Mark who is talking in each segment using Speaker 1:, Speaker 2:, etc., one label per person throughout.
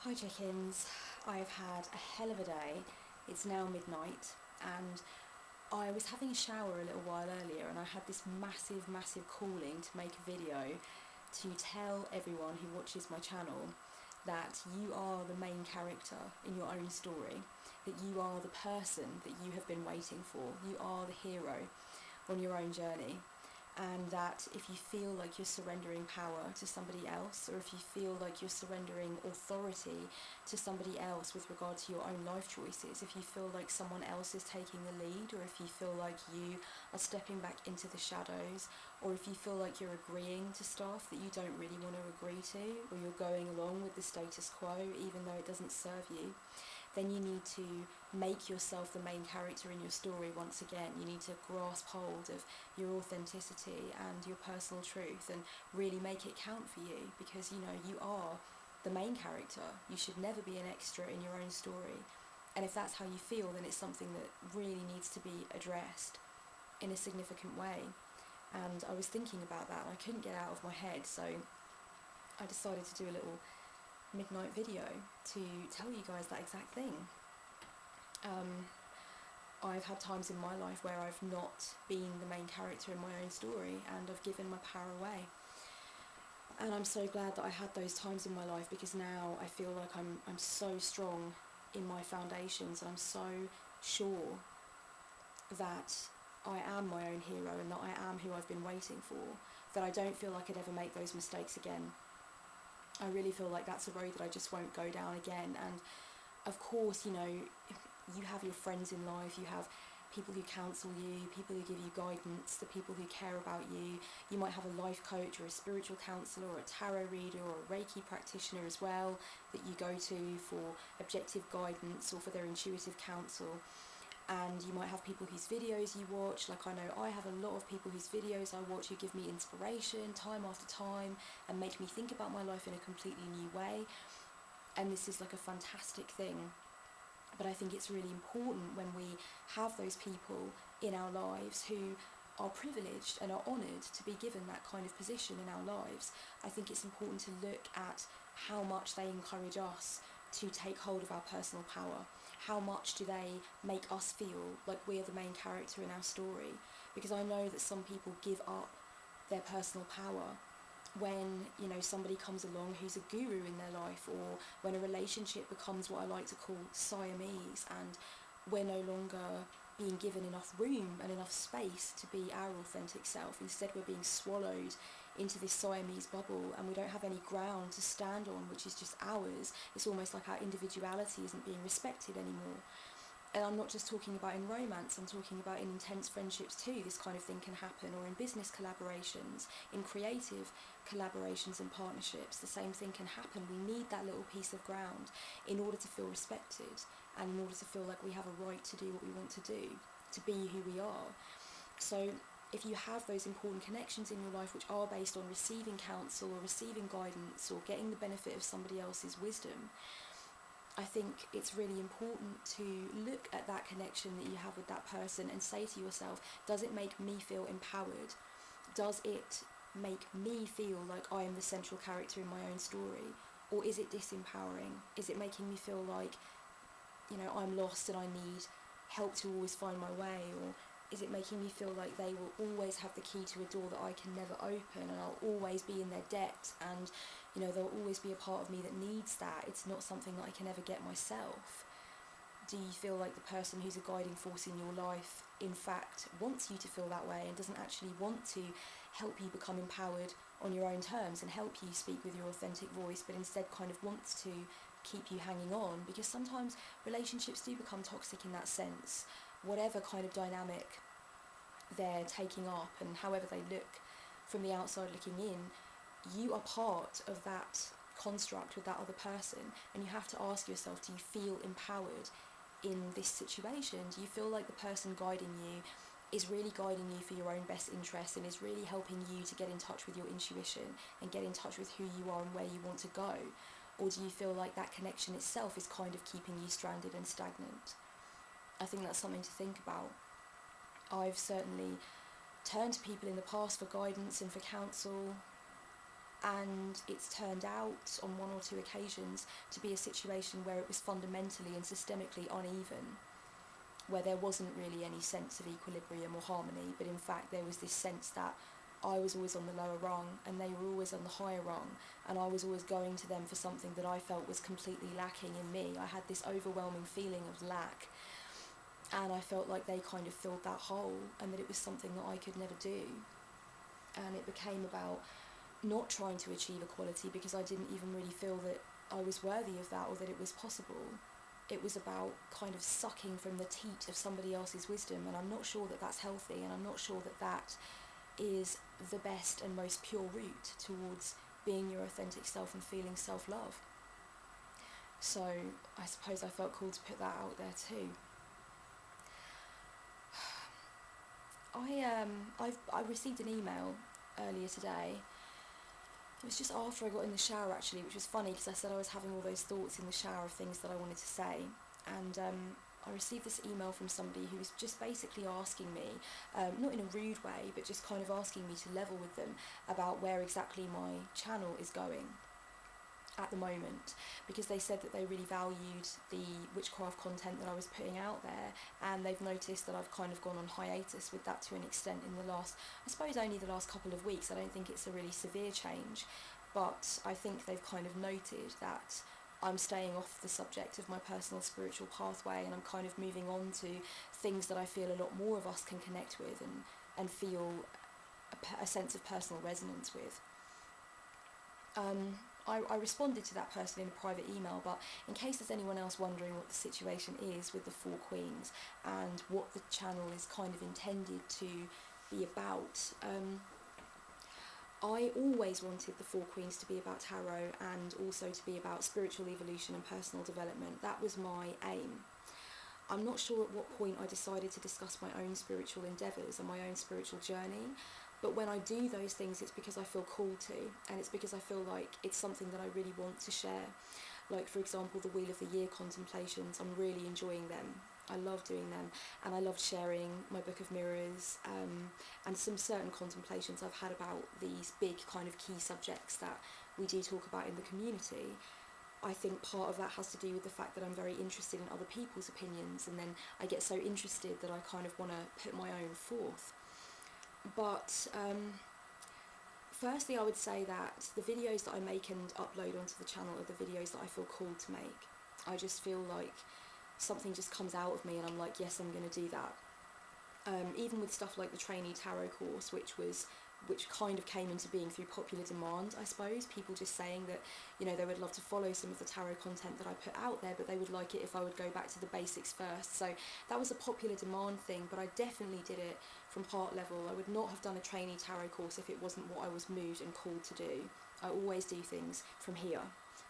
Speaker 1: Hi chickens, I've had a hell of a day. It's now midnight and I was having a shower a little while earlier and I had this massive calling to make a video to tell everyone who watches my channel that you are the main character in your own story, that you are the person that you have been waiting for, you are the hero on your own journey, and that if you feel like you're surrendering power to somebody else, or if you feel like you're surrendering authority to somebody else with regard to your own life choices, if you feel like someone else is taking the lead, or if you feel like you are stepping back into the shadows, or if you feel like you're agreeing to stuff that you don't really want to agree to, or you're going along with the status quo even though it doesn't serve you, then you need to make yourself the main character in your story once again. You need to grasp hold of your authenticity and your personal truth and really make it count for you, because you know you are the main character. You should never be an extra in your own story. And if that's how you feel, then it's something that really needs to be addressed in a significant way. And I was thinking about that and I couldn't get it out of my head, so I decided to do a little midnight video to tell you guys that exact thing. I've had times in my life where I've not been the main character in my own story and I've given my power away. And I'm so glad that I had those times in my life, because now I feel like I'm so strong in my foundations and I'm so sure that I am my own hero and that I am who I've been waiting for, that I don't feel like I'd ever make those mistakes again. I really feel like that's a road that I just won't go down again. And of course, you know, you have your friends in life, you have people who counsel you, people who give you guidance, the people who care about you. You might have a life coach or a spiritual counsellor or a tarot reader or a Reiki practitioner as well that you go to for objective guidance or for their intuitive counsel. And you might have people whose videos you watch, like I know I have a lot of people whose videos I watch who give me inspiration time after time and make me think about my life in a completely new way. And this is like a fantastic thing. But I think it's really important when we have those people in our lives who are privileged and are honoured to be given that kind of position in our lives. I think it's important to look at how much they encourage us to take hold of our personal power. How much do they make us feel like we're the main character in our story? Because I know that some people give up their personal power when, you know, somebody comes along who's a guru in their life, or when a relationship becomes what I like to call Siamese and we're no longer being given enough room and enough space to be our authentic self. Instead we're being swallowed into this Siamese bubble and we don't have any ground to stand on which is just ours. It's almost like our individuality isn't being respected anymore. And I'm not just talking about in romance, I'm talking about in intense friendships too. This kind of thing can happen, or in business collaborations, in creative collaborations and partnerships. The same thing can happen. We need that little piece of ground in order to feel respected and in order to feel like we have a right to do what we want to do, to be who we are. So if you have those important connections in your life which are based on receiving counsel or receiving guidance or getting the benefit of somebody else's wisdom, I think it's really important to look at that connection that you have with that person and say to yourself, does it make me feel empowered? Does it make me feel like I am the central character in my own story? Or is it disempowering? Is it making me feel like, you know, I'm lost and I need help to always find my way? Or is it making me feel like they will always have the key to a door that I can never open, and I'll always be in their debt, and you know, there'll always be a part of me that needs that. It's not something that I can ever get myself. Do you feel like the person who's a guiding force in your life in fact wants you to feel that way and doesn't actually want to help you become empowered on your own terms and help you speak with your authentic voice, but instead kind of wants to keep you hanging on? Because sometimes relationships do become toxic in that sense. Whatever kind of dynamic they're taking up and however they look from the outside looking in, you are part of that construct with that other person, and you have to ask yourself, do you feel empowered in this situation? Do you feel like the person guiding you is really guiding you for your own best interests and is really helping you to get in touch with your intuition and get in touch with who you are and where you want to go? Or do you feel like that connection itself is kind of keeping you stranded and stagnant? I think that's something to think about. I've certainly turned to people in the past for guidance and for counsel, and it's turned out on one or two occasions to be a situation where it was fundamentally and systemically uneven, where there wasn't really any sense of equilibrium or harmony, but in fact there was this sense that I was always on the lower rung and they were always on the higher rung, and I was always going to them for something that I felt was completely lacking in me. I had this overwhelming feeling of lack, and I felt like they kind of filled that hole, and that it was something that I could never do. And it became about not trying to achieve equality, because I didn't even really feel that I was worthy of that or that it was possible. It was about kind of sucking from the teat of somebody else's wisdom, and I'm not sure that that's healthy, and I'm not sure that that is the best and most pure route towards being your authentic self and feeling self-love. So I suppose I felt called to put that out there too. I received an email earlier today. It was just after I got in the shower actually, which was funny because I said I was having all those thoughts in the shower of things that I wanted to say, and I received this email from somebody who was just basically asking me, not in a rude way, but just kind of asking me to level with them about where exactly my channel is going at the moment, because they said that they really valued the witchcraft content that I was putting out there, and they've noticed that I've kind of gone on hiatus with that to an extent in the last, I suppose only the last couple of weeks. I don't think it's a really severe change, but I think they've kind of noted that I'm staying off the subject of my personal spiritual pathway, and I'm kind of moving on to things that I feel a lot more of us can connect with and feel a sense of personal resonance with. I responded to that person in a private email, but in case there's anyone else wondering what the situation is with the Four Queens and what the channel is kind of intended to be about, I always wanted the Four Queens to be about tarot and also to be about spiritual evolution and personal development. That was my aim. I'm not sure at what point I decided to discuss my own spiritual endeavours and my own spiritual journey, but when I do those things, it's because I feel called to, and it's because I feel like it's something that I really want to share. Like, for example, the Wheel of the Year contemplations, I'm really enjoying them. I love doing them, and I loved sharing my Book of Mirrors, and some certain contemplations I've had about these big kind of key subjects that we do talk about in the community. I think part of that has to do with the fact that I'm very interested in other people's opinions, and then I get so interested that I kind of want to put my own forth. But firstly, I would say that the videos that I make and upload onto the channel are the videos that I feel called to make. I just feel like something just comes out of me and I'm like, yes, I'm going to do that. Even with stuff like the trainee tarot course, which kind of came into being through popular demand, I suppose. People just saying that, you know, they would love to follow some of the tarot content that I put out there, but they would like it if I would go back to the basics first. So that was a popular demand thing, but I definitely did it from heart level. I would not have done a trainee tarot course if it wasn't what I was moved and called to do. I always do things from here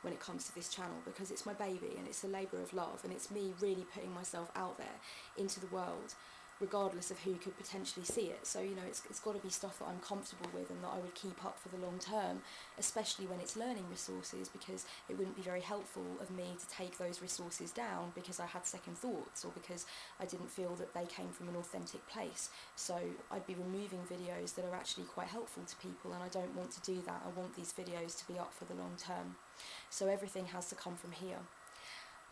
Speaker 1: when it comes to this channel, because it's my baby and it's a labour of love, and it's me really putting myself out there into the world, regardless of who could potentially see it. So, you know, it's got to be stuff that I'm comfortable with and that I would keep up for the long term, especially when it's learning resources, because it wouldn't be very helpful of me to take those resources down because I had second thoughts or because I didn't feel that they came from an authentic place. So I'd be removing videos that are actually quite helpful to people, and I don't want to do that. I want these videos to be up for the long term. So everything has to come from here.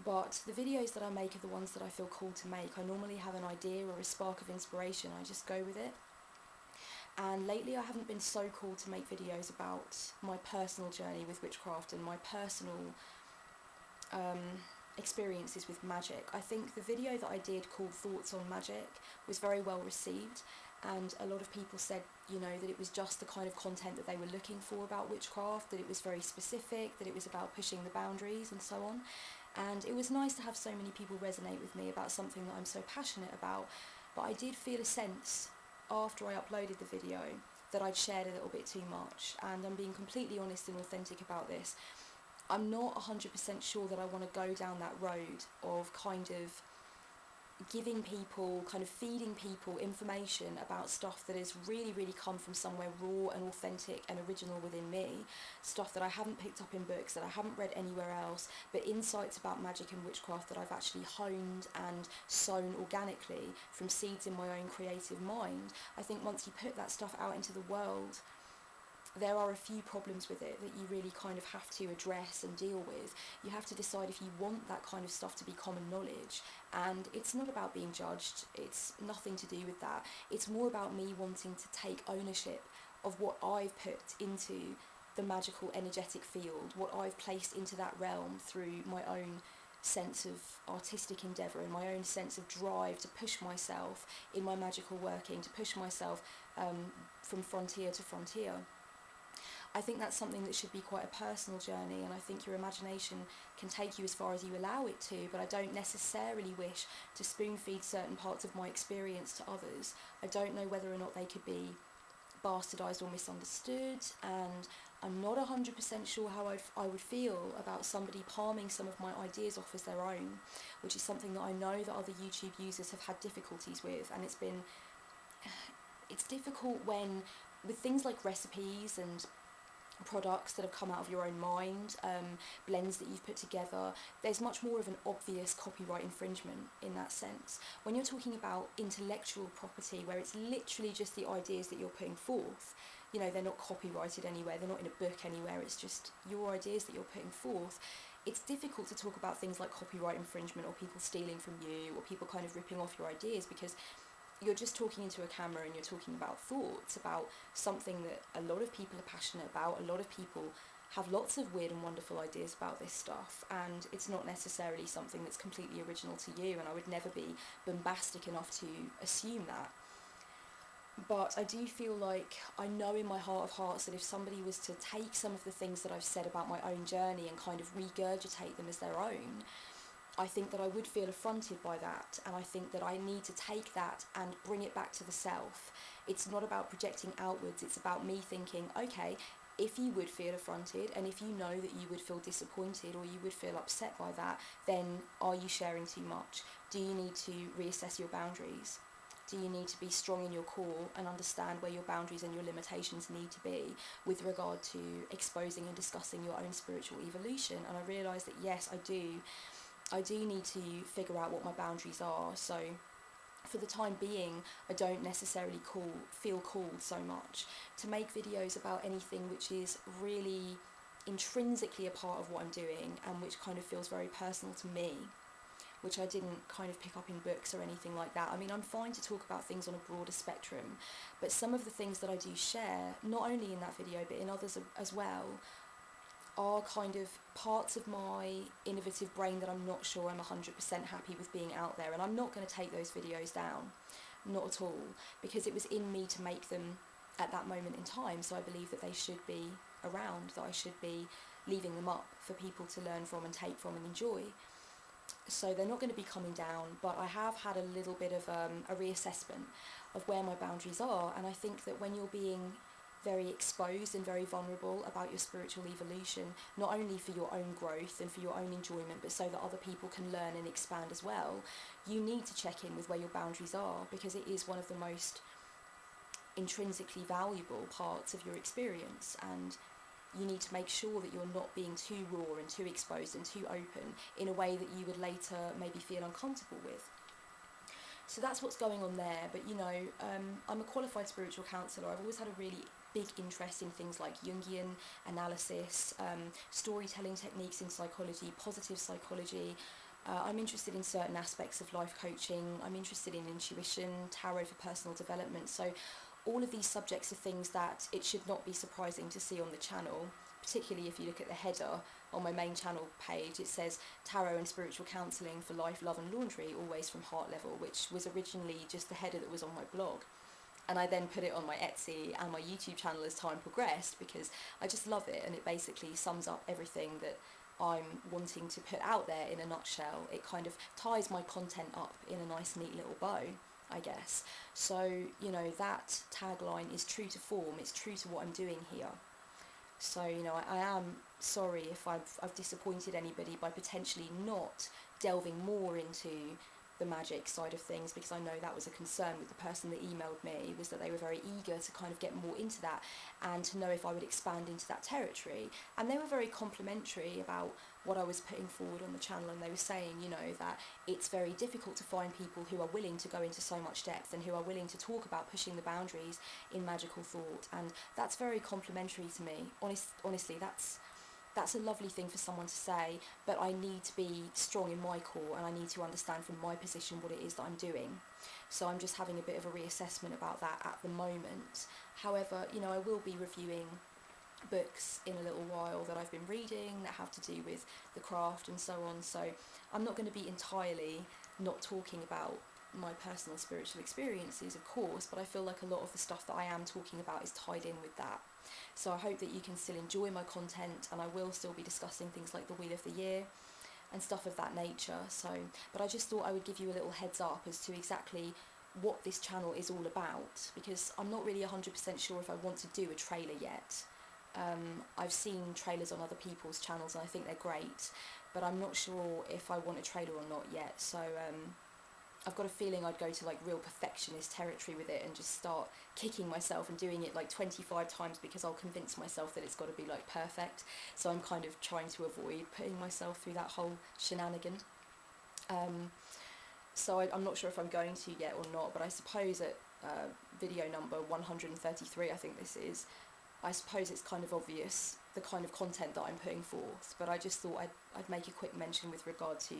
Speaker 1: But the videos that I make are the ones that I feel called to make. I normally have an idea or a spark of inspiration, I just go with it. And lately I haven't been so called to make videos about my personal journey with witchcraft and my personal experiences with magic. I think the video that I did called Thoughts on Magic was very well received, and a lot of people said, you know, that it was just the kind of content that they were looking for about witchcraft, that it was very specific, that it was about pushing the boundaries and so on. And it was nice to have so many people resonate with me about something that I'm so passionate about, but I did feel a sense after I uploaded the video that I'd shared a little bit too much, and I'm being completely honest and authentic about this. I'm not 100% sure that I want to go down that road of kind of giving people, kind of feeding people information about stuff that has really, really come from somewhere raw and authentic and original within me, stuff that I haven't picked up in books, that I haven't read anywhere else, but insights about magic and witchcraft that I've actually honed and sown organically from seeds in my own creative mind. I think once you put that stuff out into the world, there are a few problems with it that you really kind of have to address and deal with. You have to decide if you want that kind of stuff to be common knowledge, and it's not about being judged, it's nothing to do with that. It's more about me wanting to take ownership of what I've put into the magical energetic field, what I've placed into that realm through my own sense of artistic endeavour and my own sense of drive to push myself in my magical working, to push myself from frontier to frontier. I think that's something that should be quite a personal journey, and I think your imagination can take you as far as you allow it to, but I don't necessarily wish to spoon feed certain parts of my experience to others. I don't know whether or not they could be bastardised or misunderstood, and I'm not 100% sure how I would feel about somebody palming some of my ideas off as their own, which is something that I know that other YouTube users have had difficulties with, and it's difficult when, with things like recipes and products that have come out of your own mind, blends that you've put together, there's much more of an obvious copyright infringement in that sense. When you're talking about intellectual property, where it's literally just the ideas that you're putting forth, you know, they're not copyrighted anywhere, they're not in a book anywhere, it's just your ideas that you're putting forth, it's difficult to talk about things like copyright infringement or people stealing from you or people kind of ripping off your ideas, because you're just talking into a camera and you're talking about thoughts, about something that a lot of people are passionate about. A lot of people have lots of weird and wonderful ideas about this stuff, and it's not necessarily something that's completely original to you, and I would never be bombastic enough to assume that. But I do feel like, I know in my heart of hearts that if somebody was to take some of the things that I've said about my own journey and kind of regurgitate them as their own, I think that I would feel affronted by that, and I think that I need to take that and bring it back to the self. It's not about projecting outwards, it's about me thinking, okay, if you would feel affronted, and if you know that you would feel disappointed or you would feel upset by that, then are you sharing too much? Do you need to reassess your boundaries? Do you need to be strong in your core and understand where your boundaries and your limitations need to be with regard to exposing and discussing your own spiritual evolution? And I realise that yes, I do need to figure out what my boundaries are. So for the time being, I don't necessarily feel called so much to make videos about anything which is really intrinsically a part of what I'm doing and which kind of feels very personal to me, which I didn't kind of pick up in books or anything like that. I mean, I'm fine to talk about things on a broader spectrum, but some of the things that I do share, not only in that video but in others as well, are kind of parts of my innovative brain that I'm not sure I'm 100% happy with being out there, and I'm not going to take those videos down, not at all, because it was in me to make them at that moment in time, so I believe that they should be around, that I should be leaving them up for people to learn from and take from and enjoy. So they're not going to be coming down, but I have had a little bit of a reassessment of where my boundaries are, and I think that when you're being very exposed and very vulnerable about your spiritual evolution, not only for your own growth and for your own enjoyment, but so that other people can learn and expand as well, you need to check in with where your boundaries are, because it is one of the most intrinsically valuable parts of your experience, and you need to make sure that you're not being too raw and too exposed and too open in a way that you would later maybe feel uncomfortable with. So that's what's going on there. But you know, I'm a qualified spiritual counsellor. I've always had a really big interest in things like Jungian analysis, storytelling techniques in psychology, positive psychology. I'm interested in certain aspects of life coaching. I'm interested in intuition, tarot for personal development. So all of these subjects are things that it should not be surprising to see on the channel, particularly if you look at the header on my main channel page. It says tarot and spiritual counselling for life, love and laundry, always from heart level, which was originally just the header that was on my blog. And I then put it on my Etsy and my YouTube channel as time progressed, because I just love it, and it basically sums up everything that I'm wanting to put out there in a nutshell. It kind of ties my content up in a nice neat little bow, I guess. So, you know, that tagline is true to form, it's true to what I'm doing here. So, you know, I am sorry if I've disappointed anybody by potentially not delving more into the magic side of things, because I know that was a concern with the person that emailed me, was that they were very eager to kind of get more into that and to know if I would expand into that territory. And they were very complimentary about what I was putting forward on the channel, and they were saying, you know, that it's very difficult to find people who are willing to go into so much depth and who are willing to talk about pushing the boundaries in magical thought, and that's very complimentary to me. Honestly, that's a lovely thing for someone to say, but I need to be strong in my core, and I need to understand from my position what it is that I'm doing. So I'm just having a bit of a reassessment about that at the moment. However, you know, I will be reviewing books in a little while that I've been reading that have to do with the craft and so on, so I'm not going to be entirely not talking about my personal spiritual experiences, of course, but I feel like a lot of the stuff that I am talking about is tied in with that. So I hope that you can still enjoy my content, and I will still be discussing things like the Wheel of the Year and stuff of that nature. So, but I just thought I would give you a little heads up as to exactly what this channel is all about, because I'm not really 100% sure if I want to do a trailer yet. I've seen trailers on other people's channels and I think they're great, but I'm not sure if I want a trailer or not yet. So I've got a feeling I'd go to like real perfectionist territory with it and just start kicking myself and doing it like 25 times, because I'll convince myself that it's got to be like perfect. So I'm kind of trying to avoid putting myself through that whole shenanigan. So I'm not sure if I'm going to yet or not, but I suppose at video number 133, I think this is, I suppose it's kind of obvious the kind of content that I'm putting forth, but I just thought I'd make a quick mention with regard to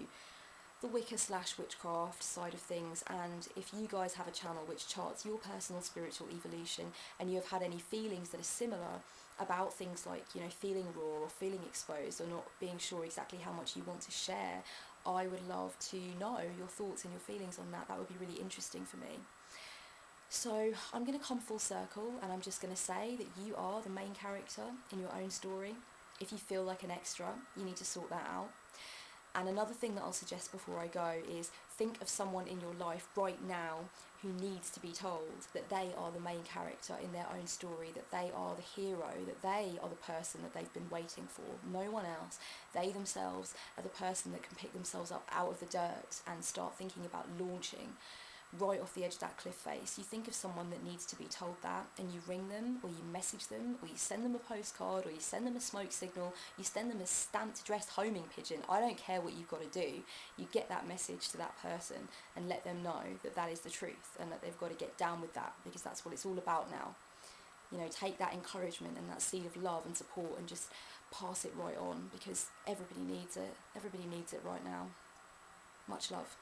Speaker 1: the Wicca/witchcraft side of things. And if you guys have a channel which charts your personal spiritual evolution, and you have had any feelings that are similar about things like, you know, feeling raw or feeling exposed or not being sure exactly how much you want to share, I would love to know your thoughts and your feelings on that. That would be really interesting for me. So I'm going to come full circle, and I'm just going to say that you are the main character in your own story. If you feel like an extra, you need to sort that out. And another thing that I'll suggest before I go is think of someone in your life right now who needs to be told that they are the main character in their own story, that they are the hero, that they are the person that they've been waiting for, no one else. They themselves are the person that can pick themselves up out of the dirt and start thinking about launching right off the edge of that cliff face. You think of someone that needs to be told that, and you ring them, or you message them, or you send them a postcard, or you send them a smoke signal, you send them a stamped addressed homing pigeon. I don't care what you've got to do. You get that message to that person and let them know that that is the truth, and that they've got to get down with that, because that's what it's all about now. You know, take that encouragement and that seed of love and support and just pass it right on, because everybody needs it. Everybody needs it right now. Much love.